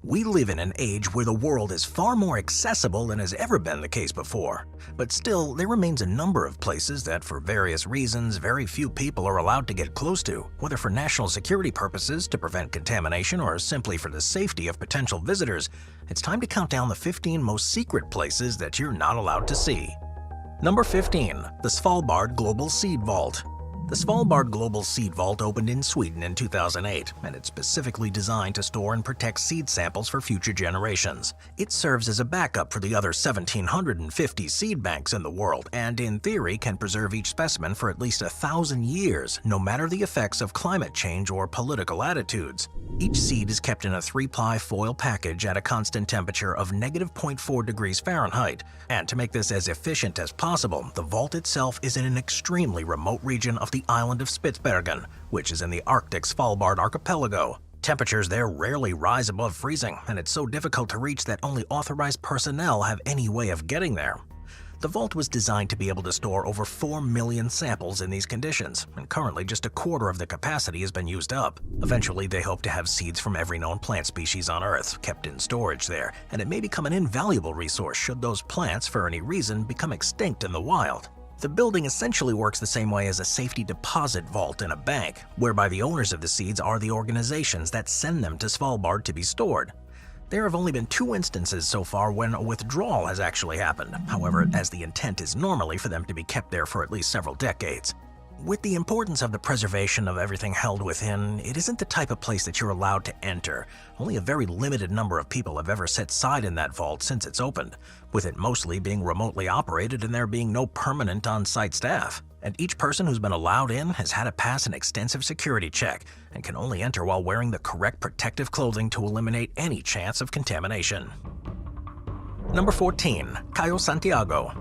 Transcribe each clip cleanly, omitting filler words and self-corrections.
We live in an age where the world is far more accessible than has ever been the case before. But still, there remains a number of places that, for various reasons, very few people are allowed to get close to, whether for national security purposes to prevent contamination or simply for the safety of potential visitors. It's time to count down the 15 most secret places that you're not allowed to see. Number 15. The Svalbard Global Seed Vault. The Svalbard Global Seed Vault opened in Sweden in 2008, and it's specifically designed to store and protect seed samples for future generations. It serves as a backup for the other 1,750 seed banks in the world, and in theory can preserve each specimen for at least 1,000 years, no matter the effects of climate change or political attitudes. Each seed is kept in a 3-ply foil package at a constant temperature of -0.4 degrees Fahrenheit, and to make this as efficient as possible, the vault itself is in an extremely remote region of the island of Spitsbergen, which is in the Arctic Svalbard archipelago. Temperatures there rarely rise above freezing, and it's so difficult to reach that only authorized personnel have any way of getting there. The vault was designed to be able to store over 4 million samples in these conditions, and currently just a quarter of the capacity has been used up. Eventually, they hope to have seeds from every known plant species on Earth kept in storage there, and it may become an invaluable resource should those plants, for any reason, become extinct in the wild. The building essentially works the same way as a safety deposit vault in a bank, whereby the owners of the seeds are the organizations that send them to Svalbard to be stored. There have only been 2 instances so far when a withdrawal has actually happened, however, as the intent is normally for them to be kept there for at least several decades. With the importance of the preservation of everything held within, it isn't the type of place that you're allowed to enter. Only a very limited number of people have ever set side in that vault since it's opened, with it mostly being remotely operated and there being no permanent on-site staff. And each person who's been allowed in has had to pass an extensive security check and can only enter while wearing the correct protective clothing to eliminate any chance of contamination. Number 14. Cayo Santiago.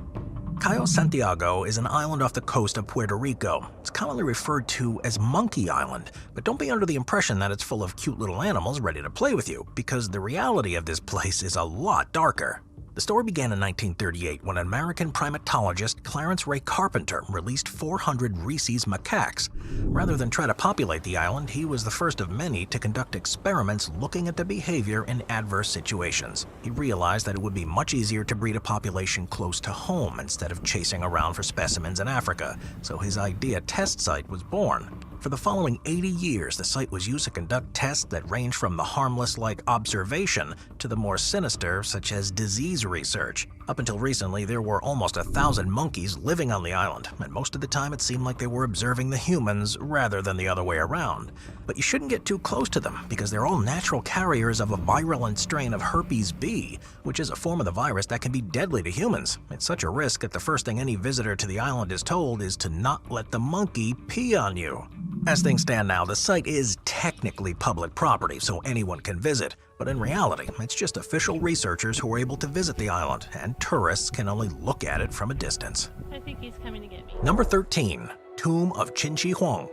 Cayo Santiago is an island off the coast of Puerto Rico. It's commonly referred to as Monkey Island, but don't be under the impression that it's full of cute little animals ready to play with you, because the reality of this place is a lot darker. The story began in 1938 when American primatologist Clarence Ray Carpenter released 400 rhesus macaques. Rather than try to populate the island, he was the first of many to conduct experiments looking at the behavior in adverse situations. He realized that it would be much easier to breed a population close to home instead of chasing around for specimens in Africa, so his idea test site was born. For the following 80 years, the site was used to conduct tests that range from the harmless like observation to the more sinister such as disease research. Up until recently, there were almost 1,000 monkeys living on the island, and most of the time it seemed like they were observing the humans rather than the other way around. But you shouldn't get too close to them because they're all natural carriers of a virulent strain of herpes B, which is a form of the virus that can be deadly to humans. It's such a risk that the first thing any visitor to the island is told is to not let the monkey pee on you. As things stand now, the site is technically public property, so anyone can visit, but in reality, it's just official researchers who are able to visit the island, and tourists can only look at it from a distance. I think he's coming to get me. Number 13. Tomb of Qin Shi Huang.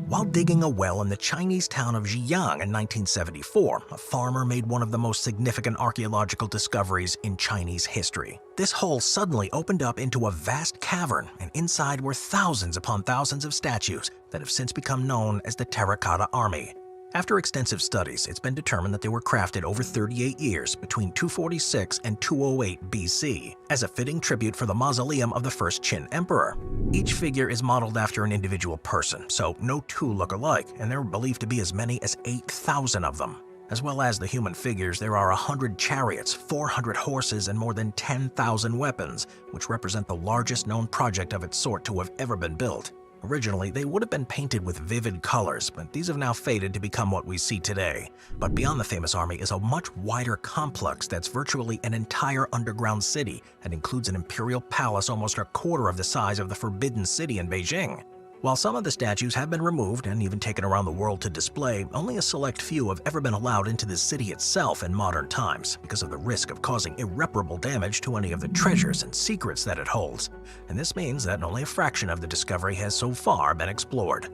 While digging a well in the Chinese town of Ziyang in 1974, a farmer made one of the most significant archaeological discoveries in Chinese history. This hole suddenly opened up into a vast cavern, and inside were thousands upon thousands of statues that have since become known as the Terracotta Army. After extensive studies, it's been determined that they were crafted over 38 years between 246 and 208 BC as a fitting tribute for the mausoleum of the first Qin emperor. Each figure is modeled after an individual person, so no 2 look alike, and there are believed to be as many as 8,000 of them. As well as the human figures, there are 100 chariots, 400 horses, and more than 10,000 weapons, which represent the largest known project of its sort to have ever been built. Originally, they would have been painted with vivid colors, but these have now faded to become what we see today. But beyond the famous army is a much wider complex that's virtually an entire underground city and includes an imperial palace almost a quarter of the size of the Forbidden City in Beijing. While some of the statues have been removed and even taken around the world to display, only a select few have ever been allowed into the city itself in modern times because of the risk of causing irreparable damage to any of the treasures and secrets that it holds. And this means that only a fraction of the discovery has so far been explored.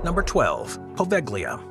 Number 12. Poveglia.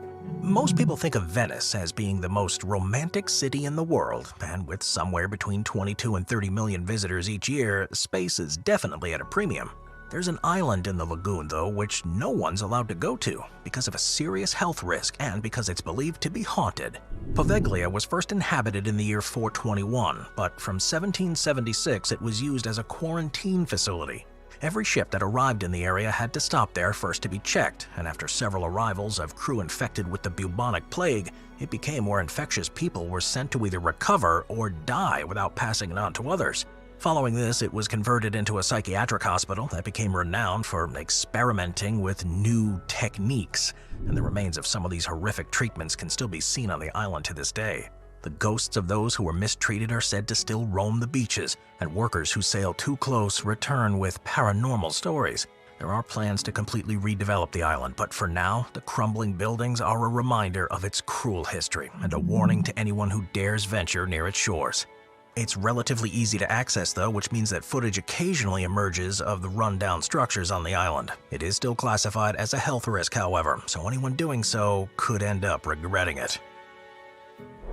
Most people think of Venice as being the most romantic city in the world, and with somewhere between 22 and 30 million visitors each year, space is definitely at a premium. There's an island in the lagoon, though, which no one's allowed to go to because of a serious health risk and because it's believed to be haunted. Poveglia was first inhabited in the year 421, but from 1776 it was used as a quarantine facility. Every ship that arrived in the area had to stop there first to be checked, and after several arrivals of crew infected with the bubonic plague, it became where infectious people were sent to either recover or die without passing it on to others. Following this, it was converted into a psychiatric hospital that became renowned for experimenting with new techniques, and the remains of some of these horrific treatments can still be seen on the island to this day. The ghosts of those who were mistreated are said to still roam the beaches, and workers who sail too close return with paranormal stories. There are plans to completely redevelop the island, but for now, the crumbling buildings are a reminder of its cruel history and a warning to anyone who dares venture near its shores. It's relatively easy to access though, which means that footage occasionally emerges of the rundown structures on the island. It is still classified as a health risk, however, so anyone doing so could end up regretting it.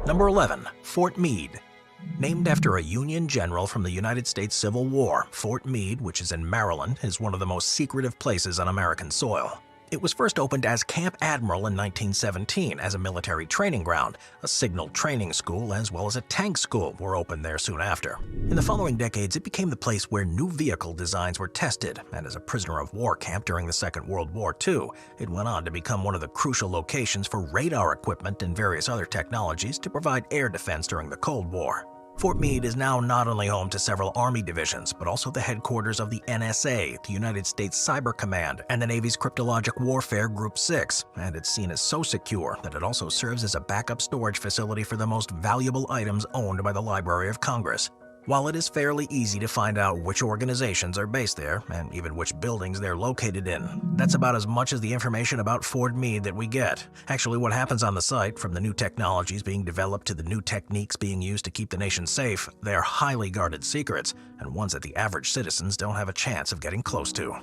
Number 11. Fort Meade. Named after a Union general from the United States Civil War, Fort Meade, which is in Maryland, is one of the most secretive places on American soil. It was first opened as Camp Admiral in 1917 as a military training ground. A signal training school as well as a tank school were opened there soon after. In the following decades, it became the place where new vehicle designs were tested, and as a prisoner of war camp during the Second World War II, it went on to become one of the crucial locations for radar equipment and various other technologies to provide air defense during the Cold War. Fort Meade is now not only home to several Army divisions, but also the headquarters of the NSA, the United States Cyber Command, and the Navy's Cryptologic Warfare Group 6, and it's seen as so secure that it also serves as a backup storage facility for the most valuable items owned by the Library of Congress. While it is fairly easy to find out which organizations are based there, and even which buildings they're located in, that's about as much as the information about Fort Meade that we get. Actually, what happens on the site, from the new technologies being developed to the new techniques being used to keep the nation safe, they are highly guarded secrets, and ones that the average citizens don't have a chance of getting close to.